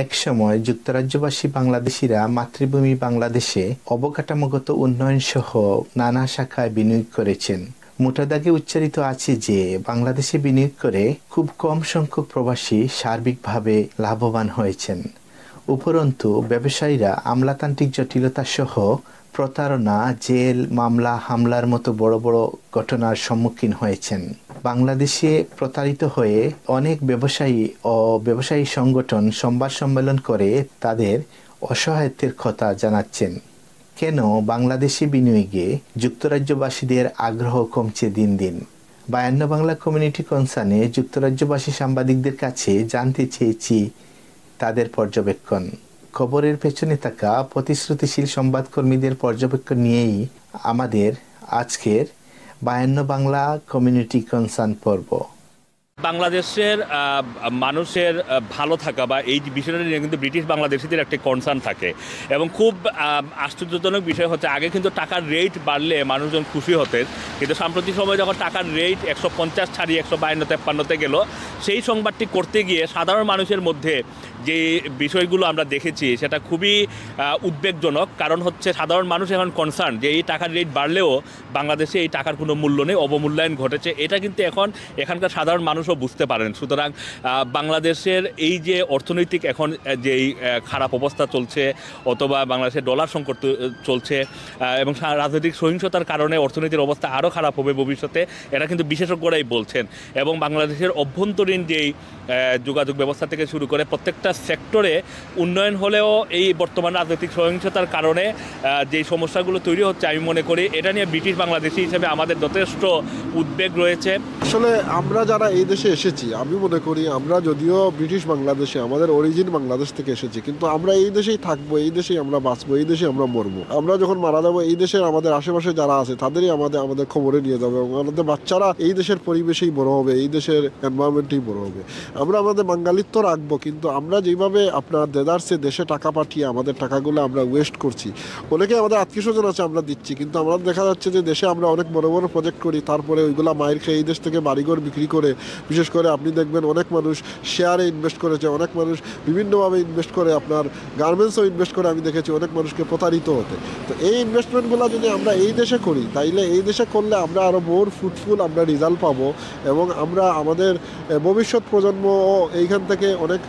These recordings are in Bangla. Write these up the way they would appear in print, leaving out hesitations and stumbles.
একসময় যুক্তরাজ্যবাসী বাংলাদেশিরা মাতৃভূমি বাংলাদেশে অবকাঠামোগত উন্নয়ন সহ নানা শাখায় বিনিয়োগ করেছেন। মোটা দাগে উচ্চারিত আছে যে বাংলাদেশে বিনিয়োগ করে খুব কম সংখ্যক প্রবাসী সার্বিকভাবে লাভবান হয়েছেন। উপরন্তু ব্যবসায়ীরা আমলাতান্ত্রিক জটিলতা সহ প্রতারণা, জেল, মামলা, হামলার মতো বড় বড় ঘটনার সম্মুখীন হয়েছেন। বাংলাদেশে প্রতারিত হয়ে অনেক ব্যবসায়ী ও ব্যবসায়ী সংগঠন সংবাদ সম্মেলন করে তাদের অসহায়ত্বের কথা জানাচ্ছেন। কেন বাংলাদেশি বিনিয়োগে যুক্তরাজ্যবাসীদের আগ্রহ কমছে দিন দিন? 52 বাংলা কমিউনিটি কনসার্নে যুক্তরাজ্যবাসী সাংবাদিকদের কাছে জানতে চেয়েছি তাদের পর্যবেক্ষণ। খবরের পেছনে থাকা প্রতিশ্রুতিশীল সংবাদকর্মীদের পর্যবেক্ষণ নিয়েই আমাদের আজকের 52 বাংলা কমিউনিটি কনসার্ন পর্ব। বাংলাদেশের মানুষের ভালো থাকা বা এই বিষয়টা নিয়ে কিন্তু ব্রিটিশ বাংলাদেশিদের একটা কনসার্ন থাকে এবং খুব আশ্চর্যজনক বিষয় হচ্ছে আগে কিন্তু টাকার রেট বাড়লে মানুষজন খুশি হতেন, কিন্তু সাম্প্রতিক সময়ে যখন টাকার রেট 150 ছাড়িয়ে 152-53 গেল, সেই সংবাদটি করতে গিয়ে সাধারণ মানুষের মধ্যে যে বিষয়গুলো আমরা দেখেছি সেটা খুবই উদ্বেগজনক। কারণ হচ্ছে সাধারণ মানুষ এখন কনসার্ন যে এই টাকার রেট বাড়লেও বাংলাদেশে এই টাকার কোনো মূল্য নেই, অবমূল্যায়ন ঘটেছে। এটা কিন্তু এখানকার সাধারণ মানুষও বুঝতে পারেন। সুতরাং বাংলাদেশের এই যে অর্থনৈতিক এখন যেই খারাপ অবস্থা চলছে অথবা বাংলাদেশের ডলার সংকট চলছে এবং রাজনৈতিক সহিংসতার কারণে অর্থনীতির অবস্থা আরও খারাপ হবে ভবিষ্যতে, এটা কিন্তু বিশেষজ্ঞরাই বলছেন। এবং বাংলাদেশের অভ্যন্তরীণ যেই যোগাযোগ ব্যবস্থা থেকে শুরু করে প্রত্যেকটা সেক্টরে উন্নয়ন হলেও এই বর্তমান রাজনৈতিক সহিংসতার কারণে যেই সমস্যাগুলো তৈরি হচ্ছে, আমি মনে করি এটা নিয়ে ব্রিটিশ বাংলাদেশি হিসেবে আমাদের যথেষ্ট উদ্বেগ রয়েছে। আসলে আমরা যারা এই দেশে এসেছি, আমি মনে করি আমরা যদিও ব্রিটিশ বাংলাদেশে আমাদের অরিজিন বাংলাদেশ থেকে এসেছি, কিন্তু আমরা এই দেশেই থাকবো, এই দেশেই আমরা বাঁচবো, এই দেশে আমরা মরবো। আমরা যখন মারা যাবো এই দেশের আমাদের আশেপাশে যারা আছে তাদেরই আমাদের খবরে নিয়ে যাবে এবং আমাদের বাচ্চারা এই দেশের পরিবেশেই বড় হবে, এই দেশের এনভায়রনমেন্টেই বড় হবে। আমরা আমাদের বাঙালিত্ব রাখবো, কিন্তু আমরা যেভাবে আপনার দেদারসে দেশে টাকা পাঠিয়ে আমাদের টাকাগুলো আমরা ওয়েস্ট করছি, অনেকে আমাদের আত্মীয় স্বজন আছে আমরা দিচ্ছি, কিন্তু আমরা দেখা যাচ্ছে যে দেশে আমরা অনেক বড় বড় প্রজেক্ট করি, তারপরে ওইগুলা মায়ের খেয়ে এই দেশ থেকে বাড়িঘর বিক্রি করে, বিশেষ করে আপনি দেখবেন অনেক মানুষ শেয়ারে ইনভেস্ট করেছে, অনেক মানুষ বিভিন্নভাবে ইনভেস্ট করে, আপনার গার্মেন্টসও ইনভেস্ট করে আমি দেখেছি অনেক মানুষকে প্রতারিত হতে। তো এই ইনভেস্টমেন্টগুলো যদি আমরা এই দেশে করি, তাইলে এই দেশে করলে আমরা আরও মোর ফ্রুটফুল আমরা রেজাল্ট পাবো এবং আমরা আমাদের ভবিষ্যৎ প্রজন্ম এইখান থেকে অনেক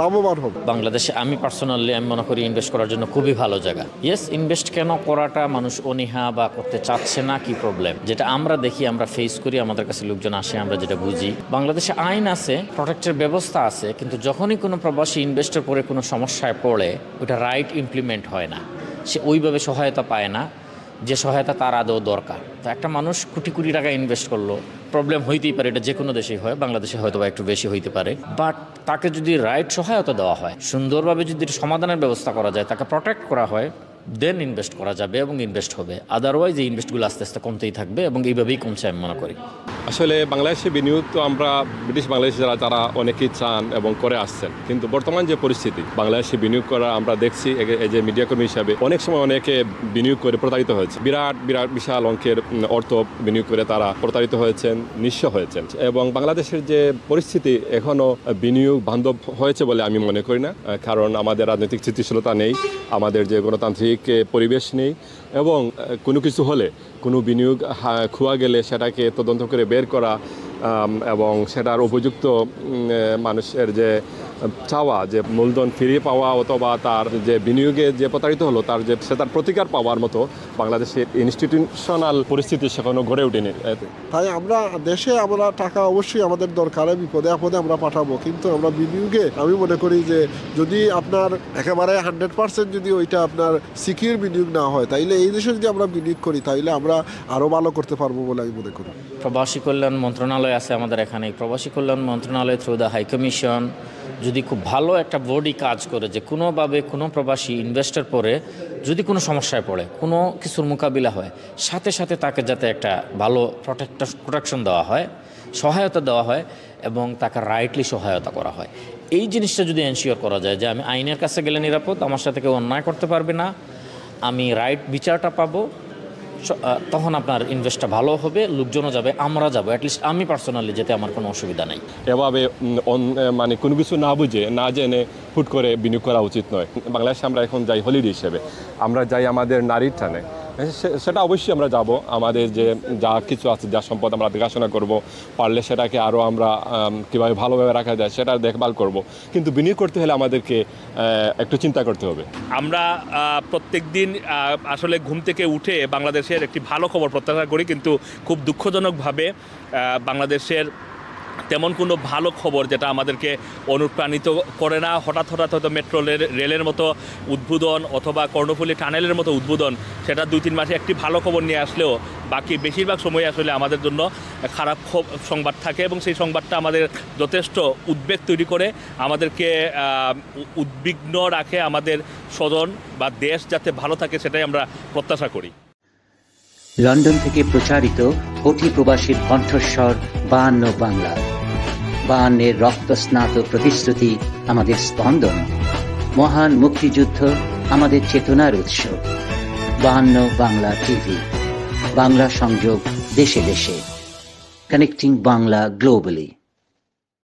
লাভবান হবে। বাংলাদেশে আমি পার্সোনালি মনে করি ইনভেস্ট করার জন্য খুবই ভালো জায়গা। ইয়েস, ইনভেস্ট কেন করাটা মানুষ অনীহা বা করতে চাচ্ছে না, কি প্রবলেম যেটা আমরা দেখি, আমরা ফেস করি, আমাদের কাছে লোকজন আসে, আমরা যেটা বুঝি বাংলাদেশে আইন আছে, প্রোটেক্টের ব্যবস্থা আছে, কিন্তু যখনই কোনো প্রবাসী ইনভেস্টের পরে কোনো সমস্যায় পড়ে ওটা রাইট ইমপ্লিমেন্ট হয় না, সে ওইভাবে সহায়তা পায় না যে সহায়তা তার আদৌ দরকার। তো একটা মানুষ কোটি কোটি টাকা ইনভেস্ট করলো, প্রবলেম হইতেই পারে, এটা যে কোনো দেশেই হয়, বাংলাদেশে হয়তো বা একটু বেশি হইতে পারে, বাট তাকে যদি রাইট সহায়তা দেওয়া হয়, সুন্দরভাবে যদি সমাধানের ব্যবস্থা করা যায়, তাকে প্রোটেক্ট করা হয়, দেন ইনভেস্ট করা যাবে এবং ইনভেস্ট হবে। আদারওয়াইজ এই ইনভেস্টগুলো আস্তে আস্তে কমতেই থাকবে এবং এইভাবেই কমছে আমি মনে করি। আসলে বাংলাদেশে বিনিয়োগ তো আমরা ব্রিটিশ বাংলাদেশি যারা অনেকেই চান এবং করে আসছেন, কিন্তু বর্তমান যে পরিস্থিতি বাংলাদেশে বিনিয়োগ করা আমরা দেখছি, এই যে মিডিয়া কর্মী হিসাবে অনেক সময় অনেকে বিনিয়োগ করে প্রতারিত হয়েছে, বিশাল অঙ্কের অর্থ বিনিয়োগ করে তারা প্রতারিত হয়েছেন, নিঃস্ব হয়েছেন। এবং বাংলাদেশের যে পরিস্থিতি এখনও বিনিয়োগ বান্ধব হয়েছে বলে আমি মনে করি না, কারণ আমাদের রাজনৈতিক স্থিতিশীলতা নেই, আমাদের যে গণতান্ত্রিক পরিবেশ নেই এবং কোনো কিছু হলে কোনো বিনিয়োগ খোয়া গেলে সেটাকে তদন্ত করে বের করা এবং সেটার উপযুক্ত মানুষের যে চাওয়া, যে মূলধন ফিরিয়ে পাওয়া অথবা তার যে বিনিয়োগে যে প্রতারিত হলো তার প্রতিকার পাওয়ার মতো বাংলাদেশের ইনস্টিটিউশনাল পরিস্থিতি সেখানে গড়ে ওঠেনি। তাই আমরা দেশে আমরা টাকা অবশ্যই আমাদের দরকারে বিপদে আপদে আমরা পাঠাবো, কিন্তু আমরা বিনিয়োগে আমি মনে করি যে যদি আপনার একেবারে 100% যদি ওইটা আপনার সিকিউর বিনিয়োগ না হয়, তাইলে এই দেশে যদি আমরা বিনিয়োগ করি তাইলে আমরা আরও ভালো করতে পারবো বলে আমি মনে করি। প্রবাসী কল্যাণ মন্ত্রণালয় আছে আমাদের এখানে, প্রবাসী কল্যাণ মন্ত্রণালয় থ্রু দ্য হাই কমিশন যদি খুব ভালো একটা বডি কাজ করে, যে কোনোভাবে কোনো প্রবাসী ইনভেস্টের পরে যদি কোনো সমস্যায় পড়ে, কোনো কিছুর মোকাবিলা হয়, সাথে সাথে তাকে যাতে একটা ভালো প্রোটেকশন দেওয়া হয়, সহায়তা দেওয়া হয় এবং তাকে রাইটলি সহায়তা করা হয়, এই জিনিসটা যদি এনশিওর করা যায় যে আমি আইনের কাছে গেলে নিরাপদ, আমার সাথে কেউ অন্যায় করতে পারবে না, আমি রাইট বিচারটা পাবো, তখন আপনার ইনভেস্টটা ভালো হবে, লোকজনও যাবে, আমরা যাবো, অ্যাটলিস্ট আমি পার্সোনালি যেতে আমার কোনো অসুবিধা নেই। এভাবে মানে কোনো কিছু না বুঝে না জেনে হুট করে বিনিয়োগ করা উচিত নয়। বাংলাদেশে আমরা এখন যাই হলিডে হিসেবে, আমরা যাই আমাদের নারীর টানে, সেটা অবশ্যই আমরা যাব। আমাদের যে যা কিছু আছে, যা সম্পদ আমরা দেখাশোনা করব, পারলে সেটাকে আরও আমরা কীভাবে ভালোভাবে রাখা যায় সেটা দেখভাল করব। কিন্তু বিনিয়োগ করতে হলে আমাদেরকে একটু চিন্তা করতে হবে। আমরা প্রত্যেক দিন আসলে ঘুম থেকে উঠে বাংলাদেশের একটি ভালো খবর প্রত্যাশা করি, কিন্তু খুব দুঃখজনকভাবে বাংলাদেশের তেমন কোনো ভালো খবর যেটা আমাদেরকে অনুপ্রাণিত করে না। হঠাৎ হয়তো মেট্রো রেলের মতো উদ্বোধন অথবা কর্ণফুলী টানেলের মতো উদ্বোধন, সেটা 2-3 মাসে একটি ভালো খবর নিয়ে আসলেও বাকি বেশিরভাগ সময় আসলে আমাদের জন্য খারাপ সংবাদ থাকে, এবং সেই সংবাদটা আমাদের যথেষ্ট উদ্বেগ তৈরি করে, আমাদেরকে উদ্বিগ্ন রাখে। আমাদের স্বজন বা দেশ যাতে ভালো থাকে সেটাই আমরা প্রত্যাশা করি। লন্ডন থেকে প্রচারিত কোটি প্রবাসীর কণ্ঠস্বর 52 বাংলা। 52 রক্তস্নাত প্রতিশ্রুতি আমাদের স্পন্দন, মহান মুক্তিযুদ্ধ আমাদের চেতনার উৎস। 52 বাংলা টিভি, বাংলা সংযোগ দেশে দেশে, কানেক্টিং বাংলা গ্লোবালি।